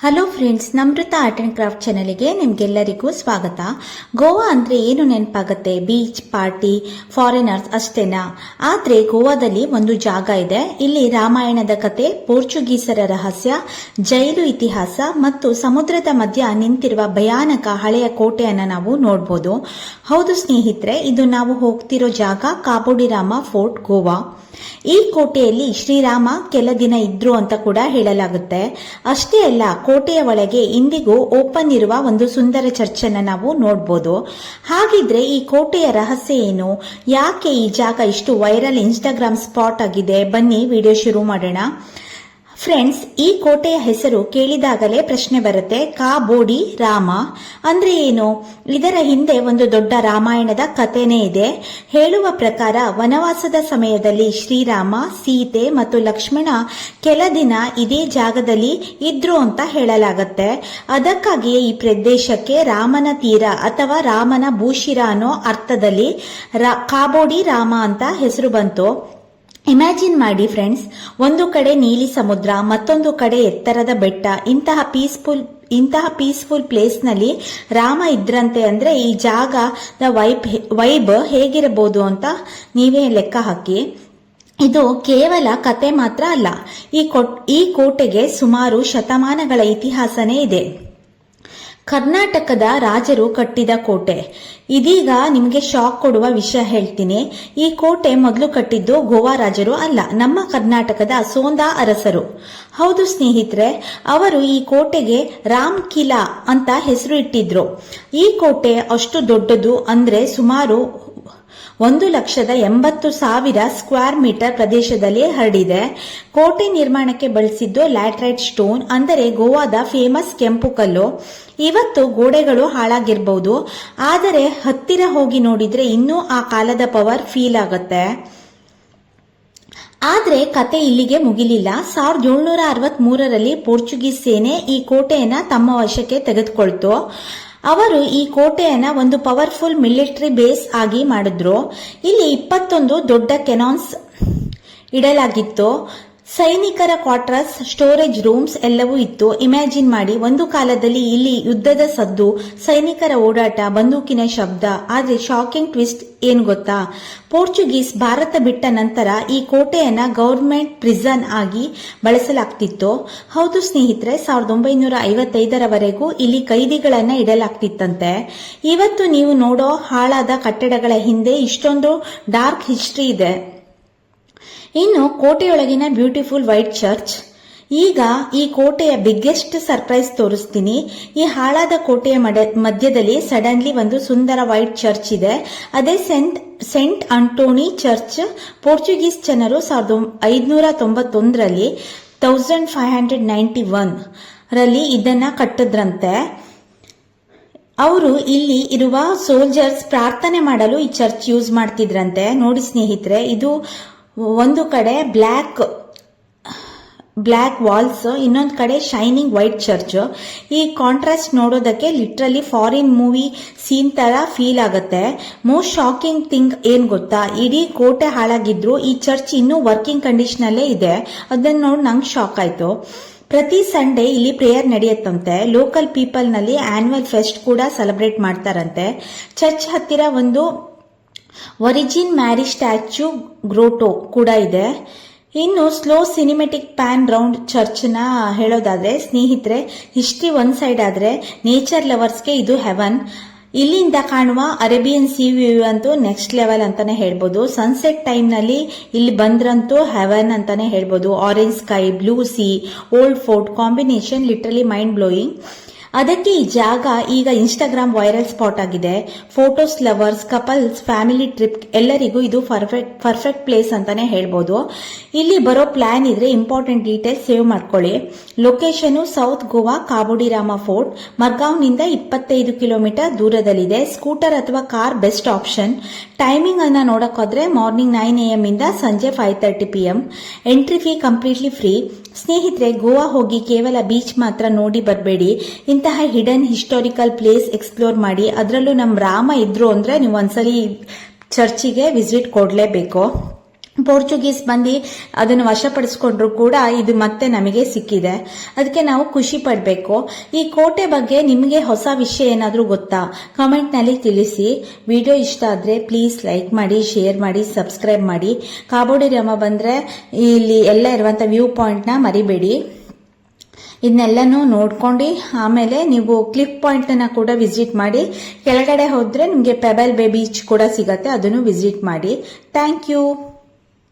Hello friends, Namrutha art and craft ಚಾನೆಲ್ಗೆ ನಿಮ್ಗೆಲ್ಲರಿಗೂ ಸ್ವಾಗತ. ಗೋವಾ ಅಂದ್ರೆ ಏನು ನೆನಪಾಗುತ್ತೆ? ಬೀಚ್, ಪಾರ್ಟಿ, ಫಾರಿನರ್ಸ್ ಅಷ್ಟೇನಾ? ಆದ್ರೆ ಗೋವಾದಲ್ಲಿ ಒಂದು ಜಾಗ ಇದೆ. ಇಲ್ಲಿ ರಾಮಾಯಣದ ಕತೆ, ಪೋರ್ಚುಗೀಸರ ರಹಸ್ಯ, ಜೈಲು ಇತಿಹಾಸ ಮತ್ತು ಸಮುದ್ರದ ಮಧ್ಯ ನಿಂತಿರುವ ಭಯಾನಕ ಹಳೆಯ ಕೋಟೆಯನ್ನ ನಾವು ನೋಡಬಹುದು. ಹೌದು ಸ್ನೇಹಿತರೆ, ಇದು ನಾವು ಹೋಗ್ತಿರೋ ಜಾಗ ಕಾಬೋಡಿರಾಮ ಫೋರ್ಟ್, ಗೋವಾ. ಈ ಕೋಟೆಯಲ್ಲಿ ಶ್ರೀರಾಮ ಕೆಲ ದಿನ ಇದ್ರು ಅಂತ ಕೂಡ ಹೇಳಲಾಗುತ್ತೆ. ಅಷ್ಟೇ ಅಲ್ಲ, ಕೋಟೆಯ ಒಳಗೆ ಇಂದಿಗೂ ಓಪನ್ ಇರುವ ಒಂದು ಸುಂದರ ಚರ್ಚ್ ಅನ್ನ ನಾವು ನೋಡಬಹುದು. ಹಾಗಿದ್ರೆ ಈ ಕೋಟೆಯ ರಹಸ್ಯ ಏನು? ಯಾಕೆ ಈ ಜಾಗ ಇಷ್ಟು ವೈರಲ್ ಇನ್ಸ್ಟಾಗ್ರಾಮ್ ಸ್ಪಾಟ್ ಆಗಿದೆ? ಬನ್ನಿ ವಿಡಿಯೋ ಶುರು ಮಾಡೋಣ. ಫ್ರೆಂಡ್ಸ್, ಈ ಕೋಟೆಯ ಹೆಸರು ಕೇಳಿದಾಗಲೇ ಪ್ರಶ್ನೆ ಬರುತ್ತೆ, ಕಾಬೋಡಿ ರಾಮ ಅಂದ್ರೆ ಏನು? ಇದರ ಹಿಂದೆ ಒಂದು ದೊಡ್ಡ ರಾಮಾಯಣದ ಕಥೆನೇ ಇದೆ. ಹೇಳುವ ಪ್ರಕಾರ ವನವಾಸದ ಸಮಯದಲ್ಲಿ ಶ್ರೀರಾಮ, ಸೀತೆ ಮತ್ತು ಲಕ್ಷ್ಮಣ ಕೆಲ ದಿನ ಇದೇ ಜಾಗದಲ್ಲಿ ಇದ್ರು ಅಂತ ಹೇಳಲಾಗತ್ತೆ. ಅದಕ್ಕಾಗಿಯೇ ಈ ಪ್ರದೇಶಕ್ಕೆ ರಾಮನ ತೀರ ಅಥವಾ ರಾಮನ ಭೂಶಿರ ಅನ್ನೋ ಅರ್ಥದಲ್ಲಿ ಕಾಬೋಡಿ ರಾಮ ಅಂತ ಹೆಸರು ಬಂತು. ಇಮ್ಯಾಜಿನ್ ಮಾಡಿ ಫ್ರೆಂಡ್ಸ್, ಒಂದು ಕಡೆ ನೀಲಿ ಸಮುದ್ರ, ಮತ್ತೊಂದು ಕಡೆ ಎತ್ತರದ ಬೆಟ್ಟ. ಇಂತಹ ಪೀಸ್ಫುಲ್ ಪ್ಲೇಸ್ ನಲ್ಲಿ ರಾಮ ಇದ್ರಂತೆ ಅಂದ್ರೆ ಈ ಜಾಗದ ವೈಬ್ ಹೇಗಿರಬಹುದು ಅಂತ ನೀವೇ ಲೆಕ್ಕ ಹಾಕಿ. ಇದು ಕೇವಲ ಕತೆ ಮಾತ್ರ ಅಲ್ಲ, ಈ ಕೋಟೆಗೆ ಸುಮಾರು ಶತಮಾನಗಳ ಇತಿಹಾಸನೇ ಇದೆ. ಕರ್ನಾಟಕದ ರಾಜರು ಕಟ್ಟಿದ ಕೋಟೆ. ಇದೀಗ ನಿಮಗೆ ಶಾಕ್ ಕೊಡುವ ವಿಷಯ ಹೇಳ್ತೀನಿ. ಈ ಕೋಟೆ ಮೊದಲು ಕಟ್ಟಿದ್ದು ಗೋವಾ ರಾಜರು ಅಲ್ಲ, ನಮ್ಮ ಕರ್ನಾಟಕದ ಸೋಂದಾ ಅರಸರು. ಹೌದು ಸ್ನೇಹಿತರೆ, ಅವರು ಈ ಕೋಟೆಗೆ ರಾಮ್ ಕಿಲಾ ಅಂತ ಹೆಸರು ಇಟ್ಟಿದ್ರು. ಈ ಕೋಟೆ ಅಷ್ಟು ದೊಡ್ಡದು ಅಂದ್ರೆ ಸುಮಾರು 1,80,000 ಸ್ಕ್ವೇರ್ ಮೀಟರ್ ಪ್ರದೇಶದಲ್ಲಿ ಹರಡಿದೆ. ಕೋಟೆ ನಿರ್ಮಾಣಕ್ಕೆ ಬಳಸಿದ್ದು ಲ್ಯಾಟರೈಟ್ ಸ್ಟೋನ್, ಅಂದರೆ ಗೋವಾದ ಫೇಮಸ್ ಕೆಂಪು ಕಲ್ಲು. ಇವತ್ತು ಗೋಡೆಗಳು ಹಾಳಾಗಿರಬಹುದು, ಆದರೆ ಹತ್ತಿರ ಹೋಗಿ ನೋಡಿದ್ರೆ ಇನ್ನೂ ಆ ಕಾಲದ ಪವರ್ ಫೀಲ್ ಆಗುತ್ತೆ. ಆದ್ರೆ ಕತೆ ಇಲ್ಲಿಗೆ ಮುಗಿಲಿಲ್ಲ. 1763ರಲ್ಲಿ ಪೋರ್ಚುಗೀಸ್ ಸೇನೆ ಈ ಕೋಟೆಯನ್ನ ತಮ್ಮ ವಶಕ್ಕೆ ತೆಗೆದುಕೊಳ್ತು. ಅವರು ಈ ಕೋಟೆಯನ್ನ ಒಂದು ಪವರ್ಫುಲ್ ಮಿಲಿಟರಿ ಬೇಸ್ ಆಗಿ ಮಾಡಿದ್ರು. ಇಲ್ಲಿ 21 ದೊಡ್ಡ ಕೆನಾನ್ಸ್ ಇಡಲಾಗಿತ್ತು. ಸೈನಿಕರ ಕ್ವಾರ್ಟರ್ಸ್, ಸ್ಟೋರೇಜ್ ರೂಮ್ಸ್ ಎಲ್ಲವೂ ಇತ್ತು. ಇಮ್ಯಾಜಿನ್ ಮಾಡಿ, ಒಂದು ಕಾಲದಲ್ಲಿ ಇಲ್ಲಿ ಯುದ್ಧದ ಸದ್ದು, ಸೈನಿಕರ ಓಡಾಟ, ಬಂದೂಕಿನ ಶಬ್ದ. ಆದ್ರೆ ಶಾಕಿಂಗ್ ಟ್ವಿಸ್ಟ್ ಏನ್ ಗೊತ್ತಾ? ಪೋರ್ಚುಗೀಸ್ ಭಾರತ ಬಿಟ್ಟ ನಂತರ ಈ ಕೋಟೆಯನ್ನ ಗವರ್ಮೆಂಟ್ ಪ್ರಿಸನ್ ಆಗಿ ಬಳಸಲಾಗ್ತಿತ್ತು. ಹೌದು ಸ್ನೇಹಿತರೆ, 1955ರವರೆಗೂ ಇಲ್ಲಿ ಕೈದಿಗಳನ್ನ ಇಡಲಾಗ್ತಿತ್ತಂತೆ. ಇವತ್ತು ನೀವು ನೋಡೋ ಹಾಳಾದ ಕಟ್ಟಡಗಳ ಹಿಂದೆ ಇಷ್ಟೊಂದು ಡಾರ್ಕ್ ಹಿಸ್ಟ್ರಿ ಇದೆ. ಇನ್ನು ಕೋಟೆಯೊಳಗಿನ ಬ್ಯೂಟಿಫುಲ್ ವೈಟ್ ಚರ್ಚ್. ಈಗ ಈ ಕೋಟೆಯ ಬಿಗ್ಗೆಸ್ಟ್ ಸರ್ಪ್ರೈಸ್ ತೋರಿಸ್ತೀನಿ. ಈ ಹಾಳಾದ ಕೋಟೆಯ ಮಧ್ಯದಲ್ಲಿ ಸಡನ್ಲಿ ಒಂದು ಸುಂದರ ವೈಟ್ ಚರ್ಚ್ ಇದೆ. ಅದೇ ಸೆಂಟ್ ಅಂಟೋನಿ ಚರ್ಚ್. ಪೋರ್ಚುಗೀಸ್ ಜನರು 1591ರಲ್ಲಿ 1591 ರಲ್ಲಿ ಇದನ್ನ ಕಟ್ಟಿದ್ರಂತೆ. ಅವರು ಇಲ್ಲಿ ಇರುವ ಸೋಲ್ಜರ್ಸ್ ಪ್ರಾರ್ಥನೆ ಮಾಡಲು ಈ ಚರ್ಚ್ ಯೂಸ್ ಮಾಡ್ತಿದ್ರಂತೆ. ನೋಡಿ ಸ್ನೇಹಿತರೆ, ಇದು ಒಂದು ಕಡೆ ಬ್ಲ್ಯಾಕ್ ವಾಲ್ಸ್, ಇನ್ನೊಂದು ಕಡೆ ಶೈನಿಂಗ್ ವೈಟ್ ಚರ್ಚ್. ಈ ಕಾಂಟ್ರಾಸ್ಟ್ ನೋಡೋದಕ್ಕೆ ಲಿಟ್ರಲಿ ಫಾರಿನ್ ಮೂವಿ ಸೀನ್ ತರ ಫೀಲ್ ಆಗುತ್ತೆ. ಮೋಸ್ಟ್ ಶಾಕಿಂಗ್ ಥಿಂಗ್ ಏನ್ ಗೊತ್ತಾ? ಇಡೀ ಕೋಟೆ ಹಾಳಾಗಿದ್ರು ಈ ಚರ್ಚ್ ಇನ್ನೂ ವರ್ಕಿಂಗ್ ಕಂಡೀಷನ್ ಅಲ್ಲೇ ಇದೆ. ಅದನ್ನ ನೋಡಿ ನಂಗೆ ಶಾಕ್ ಆಯ್ತು. ಪ್ರತಿ ಸಂಡೇ ಇಲ್ಲಿ ಪ್ರೇಯರ್ ನಡೆಯುತ್ತಂತೆ. ಲೋಕಲ್ ಪೀಪಲ್ ನಲ್ಲಿ ಆನ್ಯುವಲ್ ಫೆಸ್ಟ್ ಕೂಡ ಸೆಲೆಬ್ರೇಟ್ ಮಾಡ್ತಾರಂತೆ. ಚರ್ಚ್ ಹತ್ತಿರ ಒಂದು ಒರಿಜಿನ್ ಮ್ಯಾರಿ ಸ್ಟ್ಯಾಚ್ಯೂ ಗ್ರೋಟೋ ಕೂಡ ಇದೆ. ಇನ್ನು slow cinematic PAN round church ನ ಹೇಳೋದಾದ್ರೆ ಸ್ನೇಹಿತರೆ, ಹಿಸ್ಟ್ರಿ ಒಂದ್ ಸೈಡ್ ಆದ್ರೆ ನೇಚರ್ ಲವರ್ಸ್ಗೆ ಇದು ಹೆವನ್. ಇಲ್ಲಿಂದ ಕಾಣುವ ಅರೇಬಿಯನ್ ಸಿ ವ್ಯೂ ಅಂತೂ ನೆಕ್ಸ್ಟ್ ಲೆವೆಲ್ ಅಂತಾನೆ ಹೇಳ್ಬೋದು. ಸನ್ಸೆಟ್ ಟೈಮ್ ನಲ್ಲಿ ಇಲ್ಲಿ ಬಂದ್ರಂತೂ ಹೆವನ್ ಅಂತಾನೆ ಹೇಳ್ಬೋದು. Orange sky, blue C, old fort combination literally mind blowing. ಅದಕ್ಕೆ ಈ ಜಾಗ ಈಗ ಇನ್ಸ್ಟಾಗ್ರಾಮ್ ವೈರಲ್ ಸ್ಪಾಟ್ ಆಗಿದೆ. Photos lovers, couples, family trip ಎಲ್ಲರಿಗೂ ಇದು ಪರ್ಫೆಕ್ಟ್ ಪ್ಲೇಸ್ ಅಂತಾನೆ ಹೇಳ್ಬೋದು. ಇಲ್ಲಿ ಬರೋ ಪ್ಲಾನ್ ಇದ್ರೆ ಇಂಪಾರ್ಟೆಂಟ್ ಡೀಟೇಲ್ಸ್ ಸೇವ್ ಮಾಡ್ಕೊಳ್ಳಿ. Location south Goa, Cabo de Rama fort. ಮರ್ಗಾವ್ನಿಂದ 25 ಕಿಲೋಮೀಟರ್ ದೂರದಲ್ಲಿದೆ. ಸ್ಕೂಟರ್ ಅಥವಾ ಕಾರ್ ಬೆಸ್ಟ್ ಆಪ್ಷನ್. ಟೈಮಿಂಗ್ ಅನ್ನ ನೋಡಕ್ಕೋದ್ರೆ ಮಾರ್ನಿಂಗ್ 9 AM ಇಂದ ಸಂಜೆ 5:30 PM. Entry fee completely free. ಸ್ನೇಹಿತರೆ, ಗೋವಾ ಹೋಗಿ ಕೇವಲ ಬೀಚ್ ಮಾತ್ರ ನೋಡಿ ಬರಬೇಡಿ. ಇಂತಹ ಹಿಡನ್ ಹಿಸ್ಟಾರಿಕಲ್ ಪ್ಲೇಸ್ ಎಕ್ಸ್ಪ್ಲೋರ್ ಮಾಡಿ. ಅದರಲ್ಲೂ ನಮ್ಮ ರಾಮ ಇದ್ರು ಅಂದ್ರೆ ನೀವು ಒಂದ್ಸಲಿ ಚರ್ಚಿಗೆ ವಿಸಿಟ್ ಕೊಡ್ಲೇಬೇಕು. ಪೋರ್ಚುಗೀಸ್ ಬಂದು ಅದನ್ನು ವಶಪಡಿಸ್ಕೊಂಡ್ರು ಕೂಡ ಇದು ಮತ್ತೆ ನಮಗೆ ಸಿಕ್ಕಿದೆ. ಅದಕ್ಕೆ ನಾವು ಖುಷಿ ಪಡಬೇಕು. ಈ ಕೋಟೆ ಬಗ್ಗೆ ನಿಮಗೆ ಹೊಸ ವಿಷಯ ಏನಾದರೂ ಗೊತ್ತಾ? ಕಮೆಂಟ್ನಲ್ಲಿ ತಿಳಿಸಿ. ವಿಡಿಯೋ ಇಷ್ಟ ಆದರೆ ಪ್ಲೀಸ್ ಲೈಕ್ ಮಾಡಿ, ಶೇರ್ ಮಾಡಿ, ಸಬ್ಸ್ಕ್ರೈಬ್ ಮಾಡಿ. ಕಾಬೋಡಿ ರಾಮ ಬಂದರೆ ಇಲ್ಲಿ ಎಲ್ಲ ಇರುವಂಥ ವ್ಯೂ ಪಾಯಿಂಟ್ನ ಮರಿಬೇಡಿ. ಇದನ್ನೆಲ್ಲನೂ ನೋಡ್ಕೊಂಡು ಆಮೇಲೆ ನೀವು ಕ್ಲಿಫ್ ಪಾಯಿಂಟನ್ನು ಕೂಡ ವಿಸಿಟ್ ಮಾಡಿ. ಕೆಳಗಡೆ ಹೋದರೆ ನಿಮಗೆ ಪೆಬಲ್ ಬೇ ಬೀಚ್ ಕೂಡ ಸಿಗತ್ತೆ, ಅದನ್ನು ವಿಸಿಟ್ ಮಾಡಿ. Thank you.